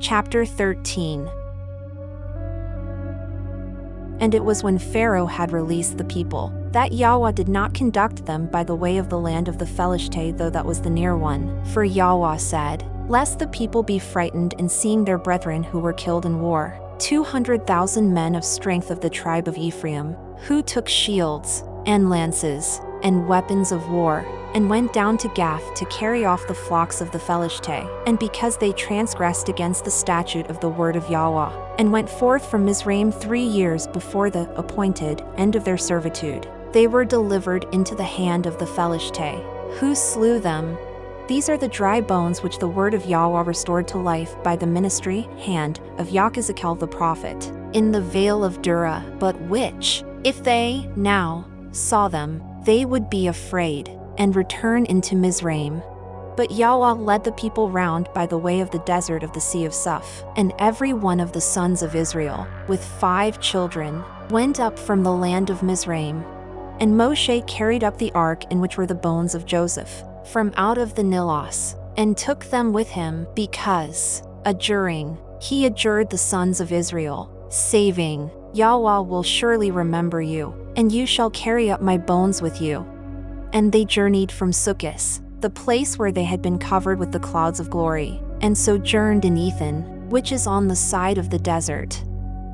Chapter 13. And it was when Pharaoh had released the people, that Yahweh did not conduct them by the way of the land of the Philistines, though that was the near one. For Yahweh said, lest the people be frightened in seeing their brethren who were killed in war, 200,000 men of strength of the tribe of Ephraim, who took shields, and lances, and weapons of war, and went down to Gath to carry off the flocks of the Philistines, and because they transgressed against the statute of the word of Yahweh, and went forth from Mizraim 3 years before the appointed end of their servitude, they were delivered into the hand of the Philistines, who slew them. These are the dry bones which the word of Yahweh restored to life by the ministry hand of Yachzkel the prophet, in the vale of Dura, but which, if they now saw them, they would be afraid, and return into Mizraim. But Yahweh led the people round by the way of the desert of the sea of Suf, and every one of the sons of Israel, with 5 children, went up from the land of Mizraim. And Moshe carried up the ark in which were the bones of Joseph, from out of the Nilos, and took them with him, because, he adjured the sons of Israel, saying, Yahweh will surely remember you, and you shall carry up my bones with you. And they journeyed from Sukkot, the place where they had been covered with the clouds of glory, and sojourned in Ethan, which is on the side of the desert.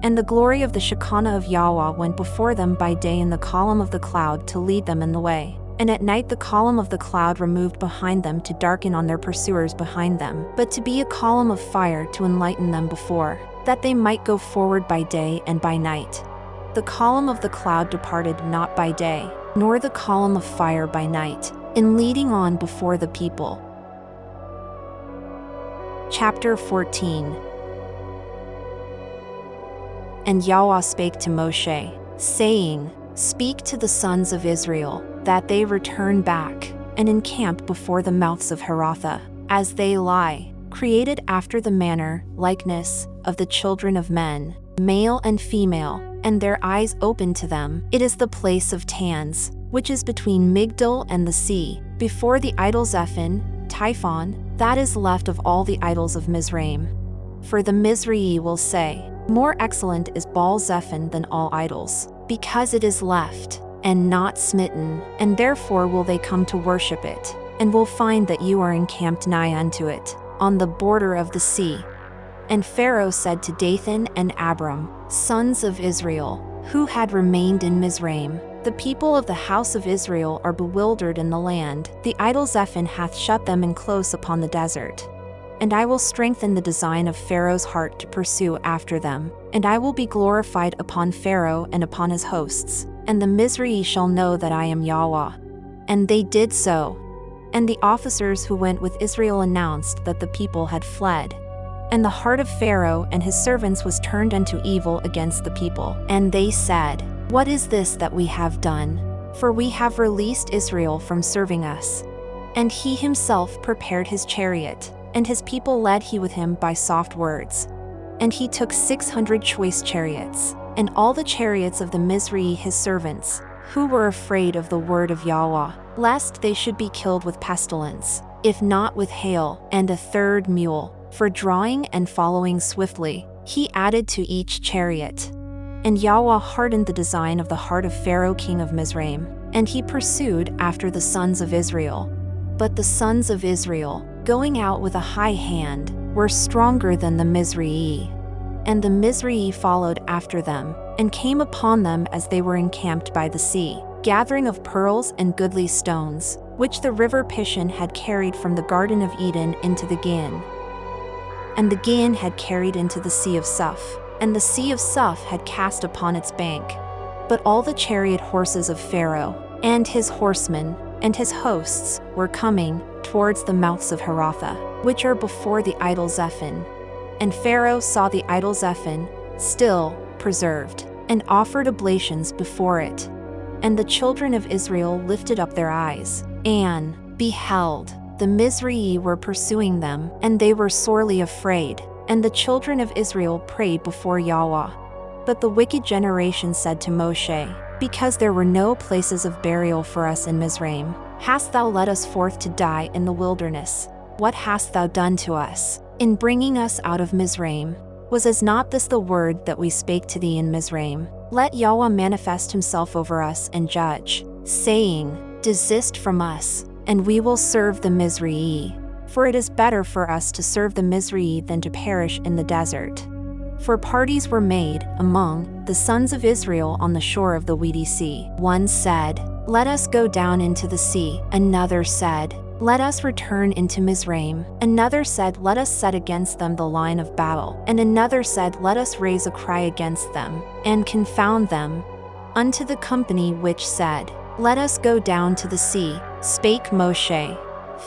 And the glory of the Shekinah of Yahweh went before them by day in the column of the cloud to lead them in the way, and at night the column of the cloud removed behind them to darken on their pursuers behind them, but to be a column of fire to enlighten them before, that they might go forward by day and by night. The column of the cloud departed not by day, nor the column of fire by night, in leading on before the people. Chapter 14. And Yahweh spake to Moshe, saying, Speak to the sons of Israel, that they return back, and encamp before the mouths of Haratha, as they lie, created after the manner, likeness, of the children of men, male and female, and their eyes open to them. It is the place of Tans, which is between Migdol and the sea, before the idol Zephon, Typhon, that is left of all the idols of Mizraim. For the Mizraim will say, More excellent is Baal Zephon than all idols, because it is left, and not smitten, and therefore will they come to worship it, and will find that you are encamped nigh unto it, on the border of the sea. And Pharaoh said to Dathan and Abiram, sons of Israel, who had remained in Mizraim, the people of the house of Israel are bewildered in the land, the idol Zephon hath shut them in close upon the desert. And I will strengthen the design of Pharaoh's heart to pursue after them, and I will be glorified upon Pharaoh and upon his hosts, and the Mizraim shall know that I am Yahweh. And they did so. And the officers who went with Israel announced that the people had fled. And the heart of Pharaoh and his servants was turned unto evil against the people. And they said, What is this that we have done? For we have released Israel from serving us. And he himself prepared his chariot, and his people led he with him by soft words. And he took 600 choice chariots, and all the chariots of the Mizraim his servants, who were afraid of the word of Yahweh, lest they should be killed with pestilence, if not with hail, and a 3rd mule, for drawing and following swiftly, he added to each chariot. And Yahweh hardened the design of the heart of Pharaoh king of Mizraim, and he pursued after the sons of Israel. But the sons of Israel, going out with a high hand, were stronger than the Mizraim. And the Mizraim followed after them, and came upon them as they were encamped by the sea, gathering of pearls and goodly stones, which the river Pishon had carried from the Garden of Eden into the Gin. And the Gin had carried into the sea of Suf, and the sea of Suf had cast upon its bank. But all the chariot horses of Pharaoh, and his horsemen, and his hosts, were coming towards the mouths of Haratha, which are before the idol Zephon. And Pharaoh saw the idol Zephon, still preserved, and offered oblations before it. And the children of Israel lifted up their eyes, and, beheld, the Mizraim were pursuing them, and they were sorely afraid. And the children of Israel prayed before Yahweh. But the wicked generation said to Moshe, Because there were no places of burial for us in Mizraim, hast thou led us forth to die in the wilderness? What hast thou done to us? in bringing us out of Mizraim. Was not this the word that we spake to thee in Mizraim? Let Yahweh manifest himself over us and judge, saying, Desist from us, and we will serve the Mizraim. For it is better for us to serve the Mizraim than to perish in the desert. For parties were made among the sons of Israel on the shore of the weedy sea. One said, Let us go down into the sea. Another said, Let us return into Mizraim. Another said, Let us set against them the line of battle. And another said, Let us raise a cry against them, and confound them. Unto the company which said, Let us go down to the sea, spake Moshe,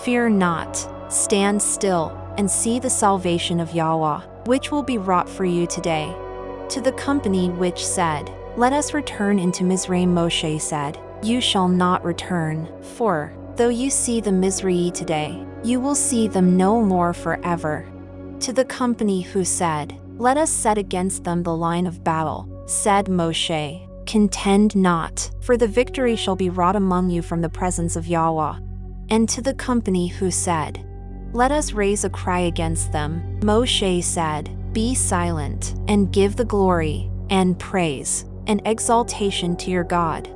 Fear not, stand still, and see the salvation of Yahweh, which will be wrought for you today. To the company which said, Let us return into Mizraim, Moshe said, You shall not return, for, though you see the Mizraim today, you will see them no more forever. To the company who said, Let us set against them the line of battle, said Moshe, Contend not, for the victory shall be wrought among you from the presence of Yahweh. And to the company who said, Let us raise a cry against them, Moshe said, Be silent, and give the glory, and praise, and exaltation to your God.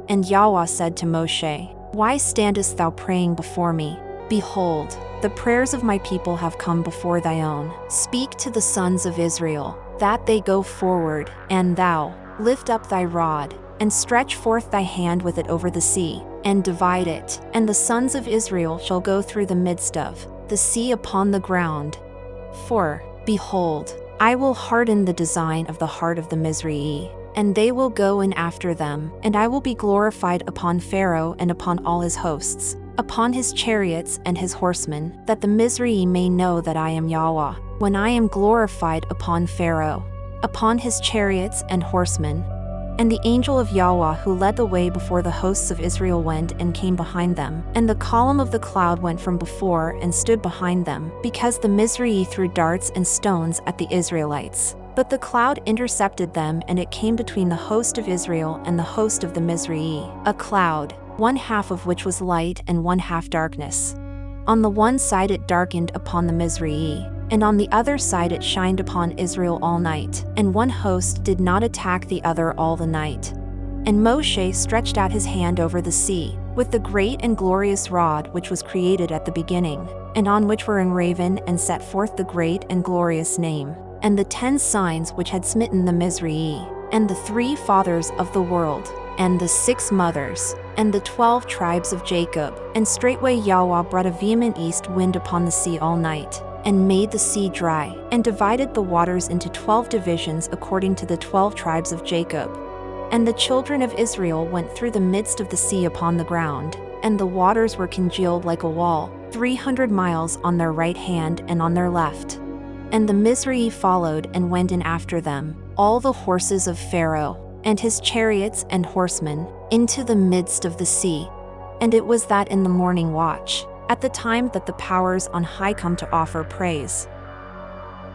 And Yahweh said to Moshe, Why standest thou praying before me? Behold, the prayers of my people have come before thy own. Speak to the sons of Israel, that they go forward, and thou, lift up thy rod, and stretch forth thy hand with it over the sea, and divide it, and the sons of Israel shall go through the midst of the sea upon the ground. For, behold, I will harden the design of the heart of the Mizraim, and they will go in after them, and I will be glorified upon Pharaoh and upon all his hosts, upon his chariots and his horsemen, that the Mizraim may know that I am Yahweh, when I am glorified upon Pharaoh, upon his chariots and horsemen. And the angel of Yahweh who led the way before the hosts of Israel went and came behind them, and the column of the cloud went from before and stood behind them, because the Mizraim threw darts and stones at the Israelites. But the cloud intercepted them, and it came between the host of Israel and the host of the Mizraim, a cloud, one half of which was light and one half darkness. On the one side it darkened upon the Mizraim, and on the other side it shined upon Israel all night, and one host did not attack the other all the night. And Moshe stretched out his hand over the sea, with the great and glorious rod which was created at the beginning, and on which were engraven and set forth the great and glorious name, and the 10 signs which had smitten the Mizraim, and the 3 fathers of the world, and the 6 mothers, and the 12 tribes of Jacob. And straightway Yahweh brought a vehement east wind upon the sea all night, and made the sea dry, and divided the waters into 12 divisions according to the 12 tribes of Jacob. And the children of Israel went through the midst of the sea upon the ground, and the waters were congealed like a wall, 300 miles on their right hand and on their left. And the Mizraim followed and went in after them, all the horses of Pharaoh, and his chariots and horsemen, into the midst of the sea. And it was that in the morning watch, at the time that the powers on high come to offer praise,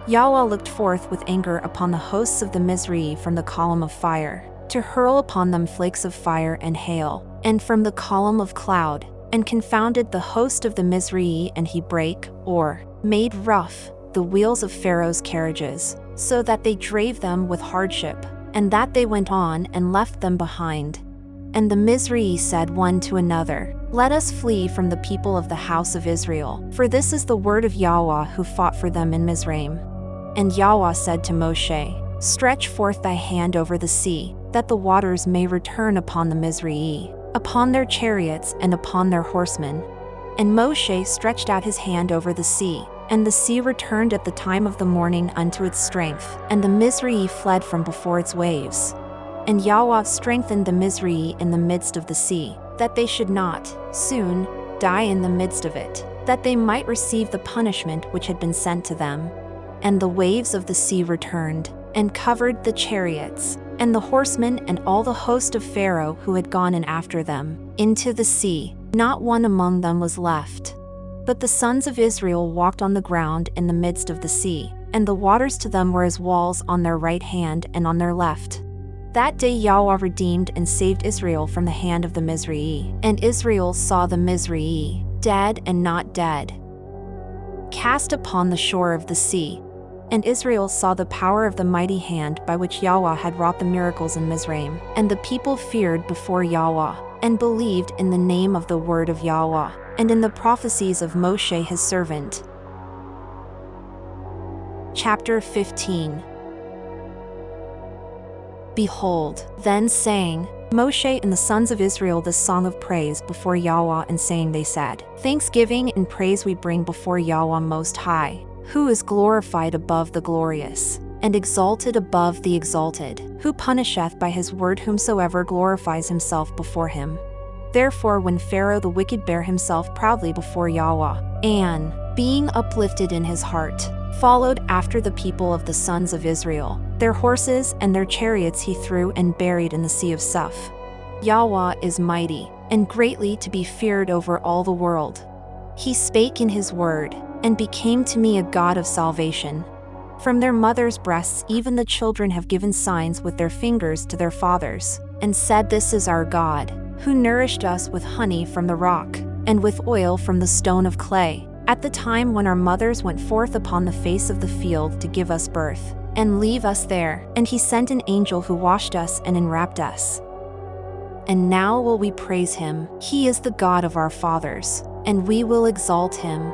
Yahweh looked forth with anger upon the hosts of the Mizraim from the column of fire, to hurl upon them flakes of fire and hail, and from the column of cloud, and confounded the host of the Mizraim, and he brake, or made rough, the wheels of Pharaoh's carriages, so that they drave them with hardship, and that they went on and left them behind. And the Mizraim said one to another, Let us flee from the people of the house of Israel, for this is the word of Yahweh who fought for them in Mizraim. And Yahweh said to Moshe, Stretch forth thy hand over the sea, that the waters may return upon the Mizraim, upon their chariots and upon their horsemen. And Moshe stretched out his hand over the sea, and the sea returned at the time of the morning unto its strength, and the Mizraim fled from before its waves. And Yahweh strengthened the Mizraim in the midst of the sea, that they should not, soon, die in the midst of it, that they might receive the punishment which had been sent to them. And the waves of the sea returned, and covered the chariots, and the horsemen and all the host of Pharaoh who had gone in after them, into the sea. Not one among them was left. But the sons of Israel walked on the ground in the midst of the sea, and the waters to them were as walls on their right hand and on their left. That day Yahweh redeemed and saved Israel from the hand of the Mizraim, and Israel saw the Mizraim, dead and not dead. cast upon the shore of the sea. And Israel saw the power of the mighty hand by which Yahweh had wrought the miracles in Mizraim. And the people feared before Yahweh, and believed in the name of the word of Yahweh, and in the prophecies of Moshe his servant. Chapter 15. Behold, then sang Moshe and the sons of Israel this song of praise before Yahweh, and saying they said, Thanksgiving and praise we bring before Yahweh Most High, who is glorified above the glorious, and exalted above the exalted, who punisheth by his word whomsoever glorifies himself before him. Therefore when Pharaoh the wicked bare himself proudly before Yahweh, and, being uplifted in his heart, followed after the people of the sons of Israel, their horses and their chariots he threw and buried in the sea of Suph. Yahweh is mighty, and greatly to be feared over all the world. He spake in his word, and became to me a God of salvation. From their mothers' breasts even the children have given signs with their fingers to their fathers, and said, This is our God, who nourished us with honey from the rock, and with oil from the stone of clay, at the time when our mothers went forth upon the face of the field to give us birth, and leave us there. And he sent an angel who washed us and enwrapped us. And now will we praise him. He is the God of our fathers, and we will exalt him.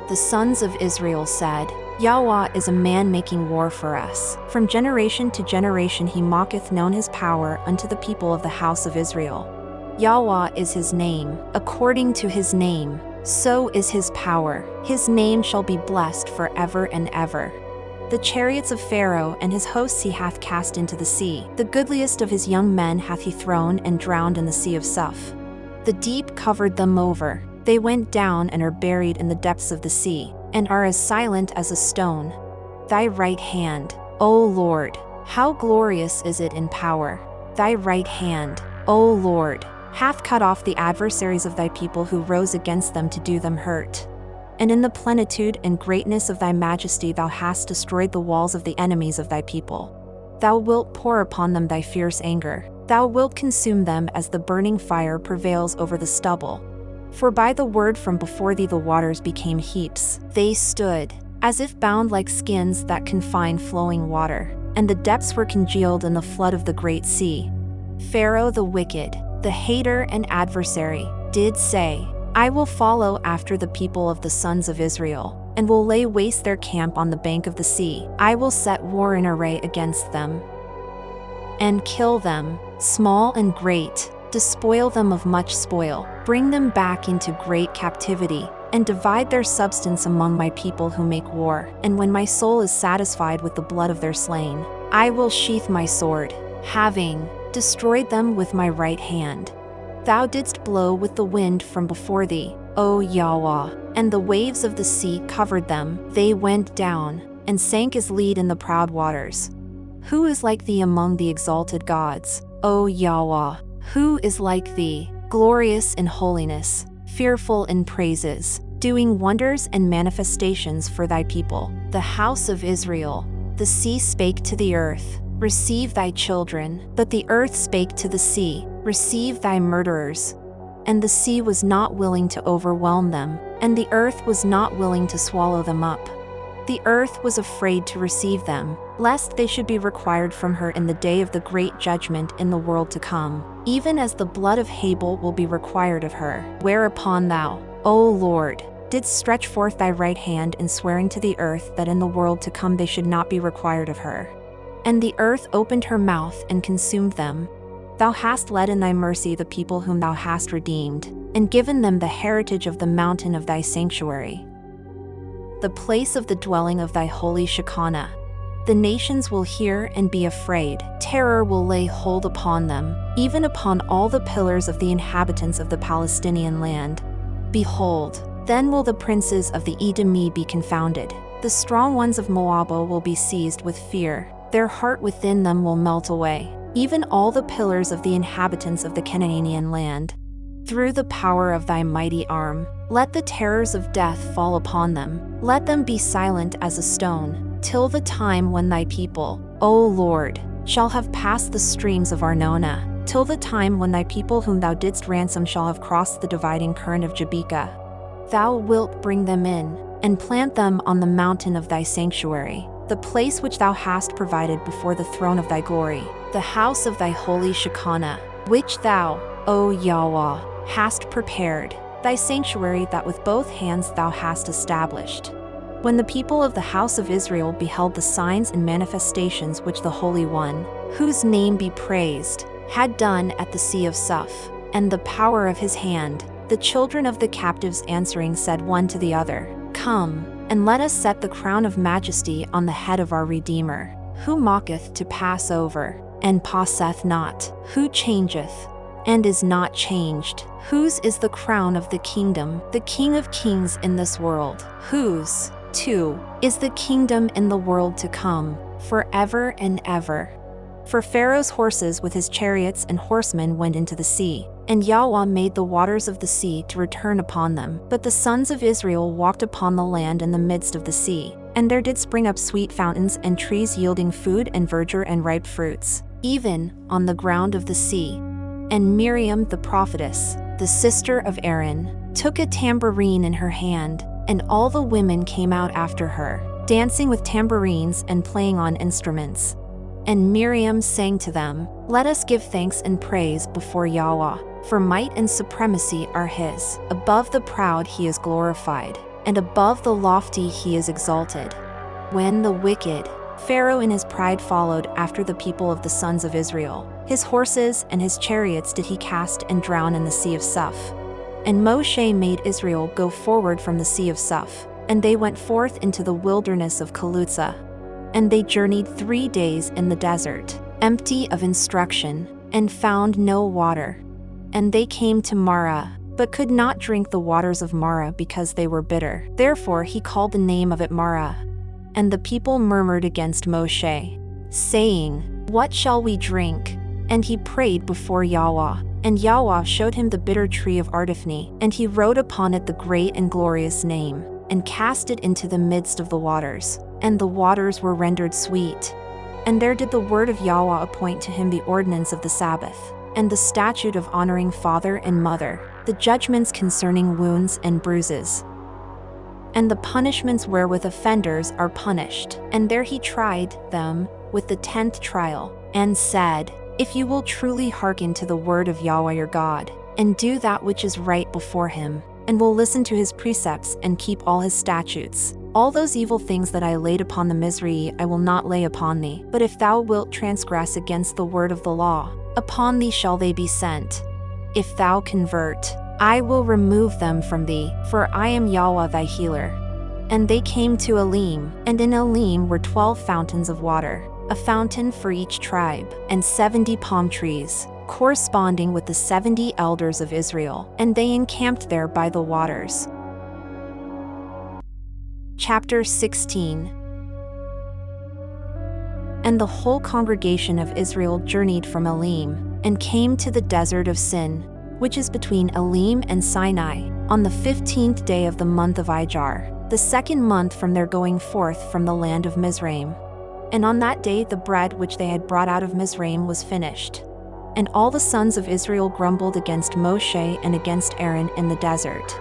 The sons of Israel said, Yahweh is a man making war for us. From generation to generation he mocketh known his power unto the people of the house of Israel. Yahweh is his name, according to his name, so is his power. His name shall be blessed forever and ever. The chariots of Pharaoh and his hosts he hath cast into the sea. The goodliest of his young men hath he thrown and drowned in the sea of Suph. The deep covered them over. They went down and are buried in the depths of the sea, and are as silent as a stone. Thy right hand, O Lord, how glorious is it in power! Thy right hand, O Lord, hath cut off the adversaries of thy people who rose against them to do them hurt. And in the plenitude and greatness of thy majesty thou hast destroyed the walls of the enemies of thy people. Thou wilt pour upon them thy fierce anger. Thou wilt consume them as the burning fire prevails over the stubble. For by the word from before thee the waters became heaps. They stood, as if bound like skins that confine flowing water, and the depths were congealed in the flood of the great sea. Pharaoh the wicked, the hater and adversary, did say, I will follow after the people of the sons of Israel, and will lay waste their camp on the bank of the sea. I will set war in array against them, and kill them, small and great, despoil them of much spoil, bring them back into great captivity, and divide their substance among my people who make war. And when my soul is satisfied with the blood of their slain, I will sheath my sword, having destroyed them with my right hand. Thou didst blow with the wind from before thee, O Yahweh, and the waves of the sea covered them. They went down, and sank as lead in the proud waters. Who is like thee among the exalted gods, O Yahweh? Who is like thee, glorious in holiness, fearful in praises, doing wonders and manifestations for thy people, the house of Israel? The sea spake to the earth, Receive thy children. But the earth spake to the sea, Receive thy murderers. And the sea was not willing to overwhelm them, and the earth was not willing to swallow them up. The earth was afraid to receive them, lest they should be required from her in the day of the great judgment in the world to come, even as the blood of Habel will be required of her. Whereupon thou, O Lord, didst stretch forth thy right hand in swearing to the earth that in the world to come they should not be required of her. And the earth opened her mouth and consumed them. Thou hast led in thy mercy the people whom thou hast redeemed, and given them the heritage of the mountain of thy sanctuary, the place of the dwelling of thy holy Shekinah. The nations will hear and be afraid. Terror will lay hold upon them, even upon all the pillars of the inhabitants of the Palestinian land. Behold, then will the princes of the Edomite be confounded. The strong ones of Moab will be seized with fear. Their heart within them will melt away, even all the pillars of the inhabitants of the Canaanian land. Through the power of thy mighty arm, let the terrors of death fall upon them. Let them be silent as a stone, till the time when thy people, O Lord, shall have passed the streams of Arnona, till the time when thy people whom thou didst ransom shall have crossed the dividing current of Jabbokah. Thou wilt bring them in, and plant them on the mountain of thy sanctuary, the place which thou hast provided before the throne of thy glory, the house of thy holy Shekinah, which thou, O Yahweh, hast prepared, thy sanctuary that with both hands thou hast established. When the people of the house of Israel beheld the signs and manifestations which the Holy One, whose name be praised, had done at the sea of Suph, and the power of his hand, the children of the captives answering said one to the other, Come, and let us set the crown of majesty on the head of our Redeemer, who mocketh to pass over, and passeth not, who changeth, and is not changed, whose is the crown of the kingdom, the King of kings in this world, whose, too, is the kingdom in the world to come, forever and ever. For Pharaoh's horses with his chariots and horsemen went into the sea, and Yahweh made the waters of the sea to return upon them. But the sons of Israel walked upon the land in the midst of the sea, and there did spring up sweet fountains and trees yielding food and verdure and ripe fruits, even on the ground of the sea. And Miriam the prophetess, the sister of Aaron, took a tambourine in her hand, and all the women came out after her, dancing with tambourines and playing on instruments. And Miriam sang to them, Let us give thanks and praise before Yahweh, for might and supremacy are his. Above the proud he is glorified, and above the lofty he is exalted. When the wicked, Pharaoh in his pride followed after the people of the sons of Israel, his horses and his chariots did he cast and drown in the sea of Suph. And Moshe made Israel go forward from the sea of Suph, and they went forth into the wilderness of Kalutza. And they journeyed 3 days in the desert, empty of instruction, and found no water. And they came to Marah, but could not drink the waters of Marah because they were bitter. Therefore he called the name of it Marah. And the people murmured against Moshe, saying, What shall we drink? And he prayed before Yahweh. And Yahweh showed him the bitter tree of Ardiphne, and he wrote upon it the great and glorious name, and cast it into the midst of the waters. And the waters were rendered sweet. And there did the word of Yahweh appoint to him the ordinance of the Sabbath, and the statute of honoring father and mother, the judgments concerning wounds and bruises, and the punishments wherewith offenders are punished. And there he tried them with the 10th trial, and said, If you will truly hearken to the word of Yahweh your God, and do that which is right before him, and will listen to his precepts and keep all his statutes, all those evil things that I laid upon the Mizraim I will not lay upon thee. But if thou wilt transgress against the word of the law, upon thee shall they be sent. If thou convert, I will remove them from thee, for I am Yahweh thy healer. And they came to Elim, and in Elim were 12 fountains of water, a fountain for each tribe, and 70 palm trees, corresponding with the 70 elders of Israel, and they encamped there by the waters. Chapter 16. And the whole congregation of Israel journeyed from Elim, and came to the desert of Sin, which is between Elim and Sinai, on the 15th day of the month of Ijar, the 2nd month from their going forth from the land of Mizraim. And on that day the bread which they had brought out of Mizraim was finished. And all the sons of Israel grumbled against Moshe and against Aaron in the desert.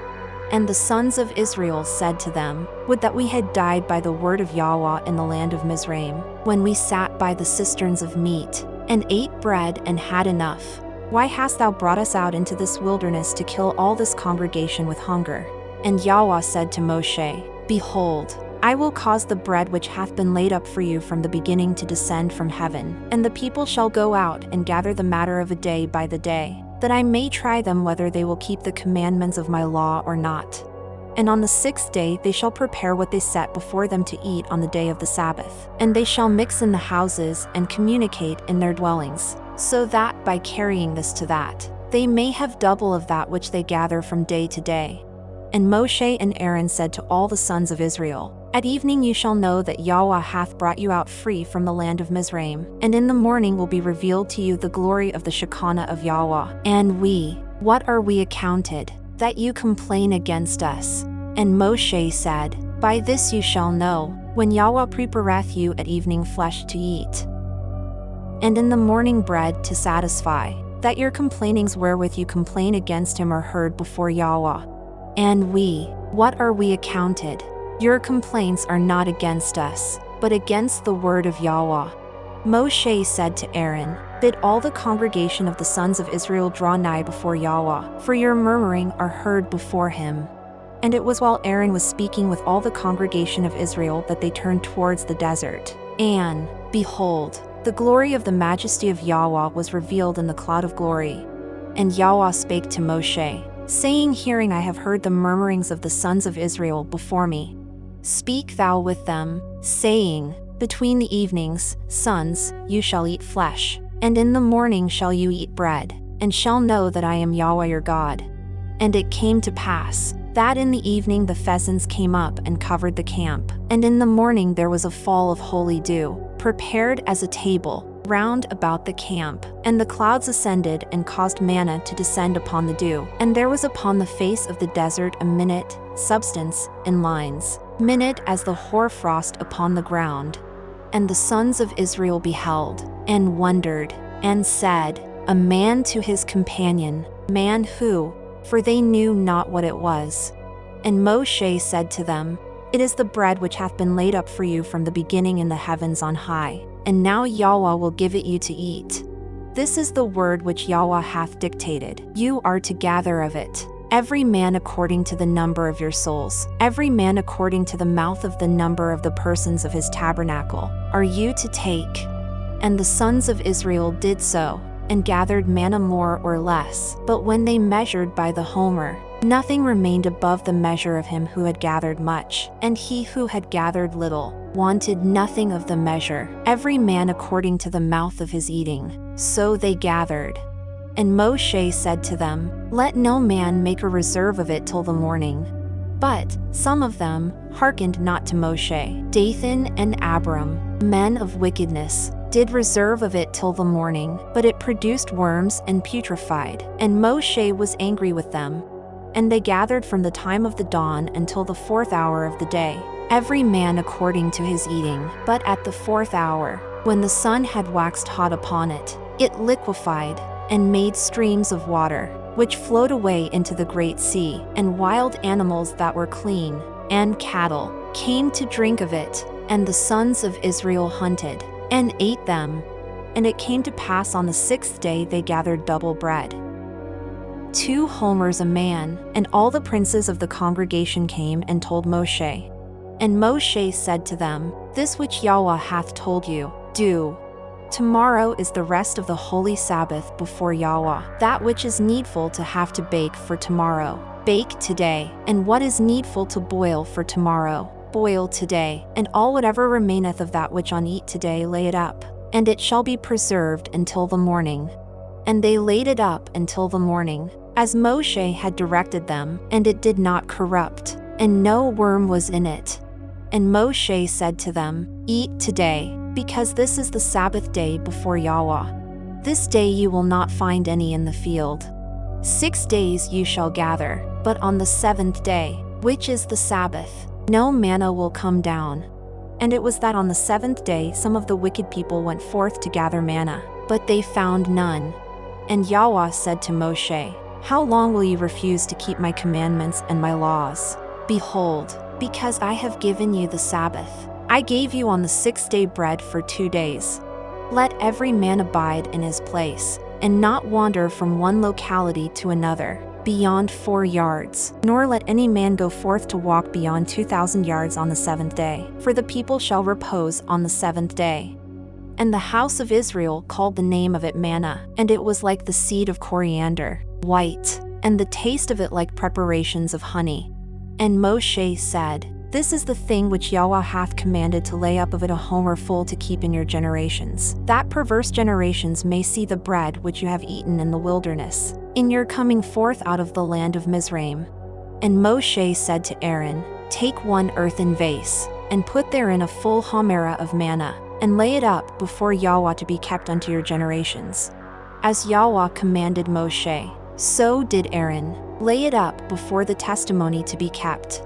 And the sons of Israel said to them, Would that we had died by the word of Yahweh in the land of Mizraim, when we sat by the cisterns of meat, and ate bread and had enough. Why hast thou brought us out into this wilderness to kill all this congregation with hunger? And Yahweh said to Moshe, Behold, I will cause the bread which hath been laid up for you from the beginning to descend from heaven, and the people shall go out and gather the matter of a day by the day, that I may try them whether they will keep the commandments of my law or not. And on the 6th day they shall prepare what they set before them to eat on the day of the Sabbath, and they shall mix in the houses and communicate in their dwellings, so that by carrying this to that, they may have double of that which they gather from day to day. And Moshe and Aaron said to all the sons of Israel, At evening you shall know that Yahweh hath brought you out free from the land of Mizraim, and in the morning will be revealed to you the glory of the Shekinah of Yahweh. And we, what are we accounted, that you complain against us? And Moshe said, By this you shall know, when Yahweh prepareth you at evening flesh to eat, and in the morning bread to satisfy, that your complainings wherewith you complain against him are heard before Yahweh. And we, what are we accounted, Your complaints are not against us, but against the word of Yahweh." Moshe said to Aaron, "Bid all the congregation of the sons of Israel draw nigh before Yahweh, for your murmuring are heard before him." And it was while Aaron was speaking with all the congregation of Israel that they turned towards the desert. And, behold, the glory of the majesty of Yahweh was revealed in the cloud of glory. And Yahweh spake to Moshe, saying, "Hearing I have heard the murmurings of the sons of Israel before me. Speak thou with them, saying, Between the evenings, sons, you shall eat flesh, and in the morning shall you eat bread, and shall know that I am Yahweh your God." And it came to pass, that in the evening the pheasants came up and covered the camp, and in the morning there was a fall of holy dew, prepared as a table, round about the camp. And the clouds ascended and caused manna to descend upon the dew. And there was upon the face of the desert a minute, substance, in lines, minute as the hoarfrost upon the ground. And the sons of Israel beheld, and wondered, and said, A man to his companion, man who? For they knew not what it was. And Moshe said to them, It is the bread which hath been laid up for you from the beginning in the heavens on high, and now Yahweh will give it you to eat. This is the word which Yahweh hath dictated. You are to gather of it, every man according to the number of your souls, every man according to the mouth of the number of the persons of his tabernacle, are you to take. And the sons of Israel did so, and gathered manna more or less. But when they measured by the homer, nothing remained above the measure of him who had gathered much, and he who had gathered little wanted nothing of the measure, every man according to the mouth of his eating. So they gathered. And Moshe said to them, Let no man make a reserve of it till the morning. But some of them hearkened not to Moshe. Dathan and Abiram, men of wickedness, did reserve of it till the morning, but it produced worms and putrefied. And Moshe was angry with them. And they gathered from the time of the dawn until the 4th hour of the day, every man according to his eating. But at the 4th hour, when the sun had waxed hot upon it, it liquefied, and made streams of water, which flowed away into the great sea. And wild animals that were clean, and cattle, came to drink of it. And the sons of Israel hunted, and ate them. And it came to pass on the 6th day they gathered double bread, 2 homers a man. And all the princes of the congregation came and told Moshe. And Moshe said to them, This which Yahweh hath told you, do. Tomorrow is the rest of the holy Sabbath before Yahweh. That which is needful to have to bake for tomorrow, bake today. And what is needful to boil for tomorrow, boil today. And all whatever remaineth of that which on eat today, lay it up, and it shall be preserved until the morning. And they laid it up until the morning, as Moshe had directed them, and it did not corrupt, and no worm was in it. And Moshe said to them, Eat today, because this is the Sabbath day before Yahweh. This day you will not find any in the field. 6 days you shall gather, but on the 7th day, which is the Sabbath, no manna will come down. And it was that on the 7th day some of the wicked people went forth to gather manna, but they found none. And Yahweh said to Moshe, How long will you refuse to keep my commandments and my laws? Behold, because I have given you the Sabbath, I gave you on the 6th day bread for 2 days. Let every man abide in his place, and not wander from one locality to another, beyond 4 yards, nor let any man go forth to walk beyond 2,000 yards on the 7th day, for the people shall repose on the 7th day. And the house of Israel called the name of it manna, and it was like the seed of coriander, white, and the taste of it like preparations of honey. And Moshe said, This is the thing which Yahweh hath commanded to lay up of it a homer full to keep in your generations, that perverse generations may see the bread which you have eaten in the wilderness, in your coming forth out of the land of Mizraim. And Moshe said to Aaron, Take 1 earthen vase, and put therein a full homerah of manna, and lay it up before Yahweh to be kept unto your generations. As Yahweh commanded Moshe, so did Aaron, lay it up before the testimony to be kept.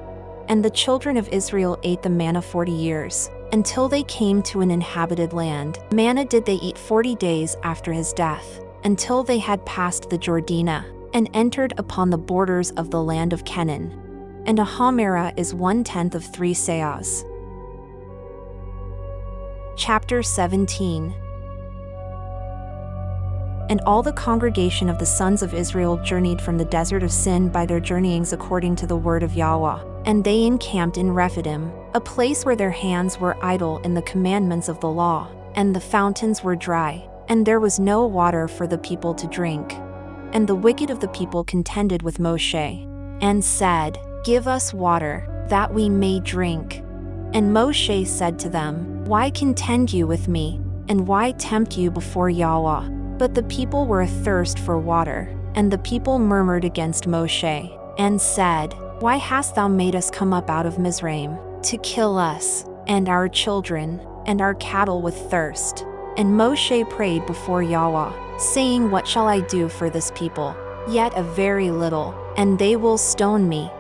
And the children of Israel ate the manna 40 years, until they came to an inhabited land. Manna did they eat 40 days after his death, until they had passed the Jordana, and entered upon the borders of the land of Canaan. and a homera is 1/10 of 3 seahs. Chapter 17. And all the congregation of the sons of Israel journeyed from the desert of Sin by their journeyings according to the word of Yahweh. And they encamped in Rephidim, a place where their hands were idle in the commandments of the law, and the fountains were dry, and there was no water for the people to drink. And the wicked of the people contended with Moshe, and said, Give us water, that we may drink. And Moshe said to them, Why contend you with me, and why tempt you before Yahweh? But the people were athirst for water, and the people murmured against Moshe, and said, Why hast thou made us come up out of Mizraim, to kill us, and our children, and our cattle with thirst? And Moshe prayed before Yahweh, saying, What shall I do for this people? Yet a very little, and they will stone me.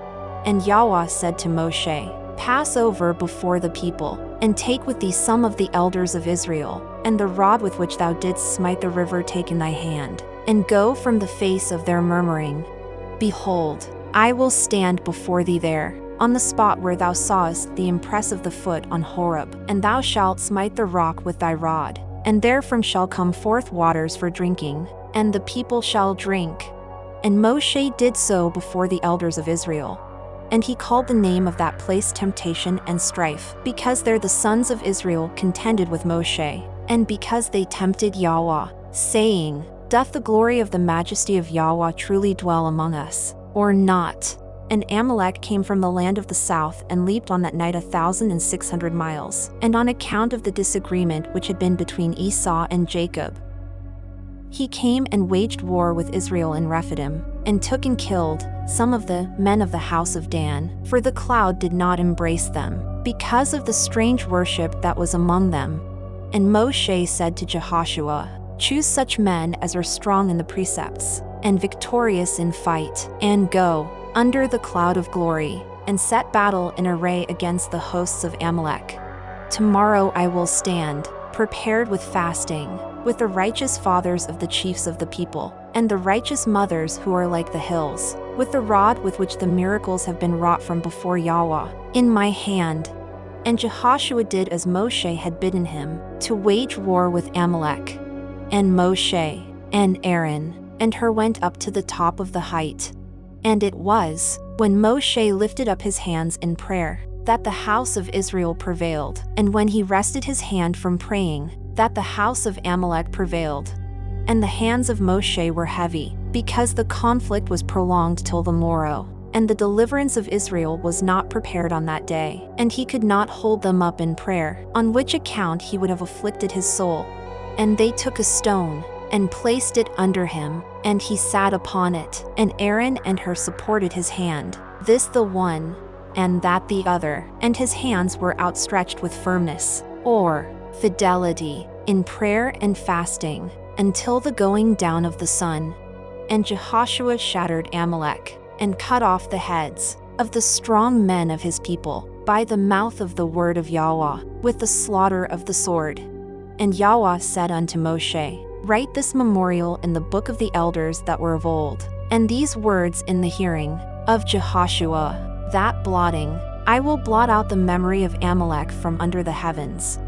And Yahweh said to Moshe, Pass over before the people, and take with thee some of the elders of Israel, and the rod with which thou didst smite the river take in thy hand, and go from the face of their murmuring. Behold, I will stand before thee there, on the spot where thou sawest the impress of the foot on Horeb, and thou shalt smite the rock with thy rod, and therefrom shall come forth waters for drinking, and the people shall drink. And Moshe did so before the elders of Israel. And he called the name of that place Temptation and Strife, because there the sons of Israel contended with Moshe, and because they tempted Yahweh, saying, Doth the glory of the majesty of Yahweh truly dwell among us, or not? And Amalek came from the land of the south and leaped on that night 1,600 miles, and on account of the disagreement which had been between Esau and Jacob, he came and waged war with Israel in Rephidim, and took and killed some of the men of the house of Dan, for the cloud did not embrace them, because of the strange worship that was among them. And Moshe said to Jehoshua, Choose such men as are strong in the precepts, and victorious in fight, and go under the cloud of glory, and set battle in array against the hosts of Amalek. Tomorrow I will stand, prepared with fasting, with the righteous fathers of the chiefs of the people, and the righteous mothers who are like the hills, with the rod with which the miracles have been wrought from before Yahweh, in my hand. And Jehoshua did as Moshe had bidden him, to wage war with Amalek. And Moshe, and Aaron, and Hur went up to the top of the height. And it was, when Moshe lifted up his hands in prayer, that the house of Israel prevailed, and when he rested his hand from praying, that the house of Amalek prevailed. And the hands of Moshe were heavy, because the conflict was prolonged till the morrow, and the deliverance of Israel was not prepared on that day, and he could not hold them up in prayer, on which account he would have afflicted his soul. And they took a stone, and placed it under him, and he sat upon it, and Aaron and Hur supported his hand, this the one, and that the other, and his hands were outstretched with firmness, or fidelity, in prayer and fasting, until the going down of the sun. And Jehoshua shattered Amalek, and cut off the heads of the strong men of his people, by the mouth of the word of Yahweh, with the slaughter of the sword. And Yahweh said unto Moshe, Write this memorial in the book of the elders that were of old, and these words in the hearing of Jehoshua, that blotting, I will blot out the memory of Amalek from under the heavens.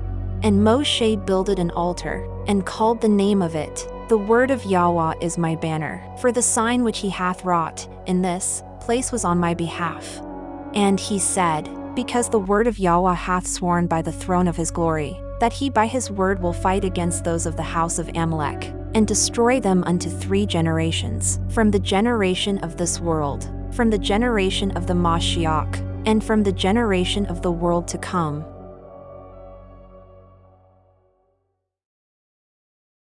And Moshe builded an altar, and called the name of it, The word of Yahweh is my banner, for the sign which he hath wrought in this place was on my behalf. And he said, Because the word of Yahweh hath sworn by the throne of his glory, that he by his word will fight against those of the house of Amalek, and destroy them unto 3 generations, from the generation of this world, from the generation of the Mashiach, and from the generation of the world to come.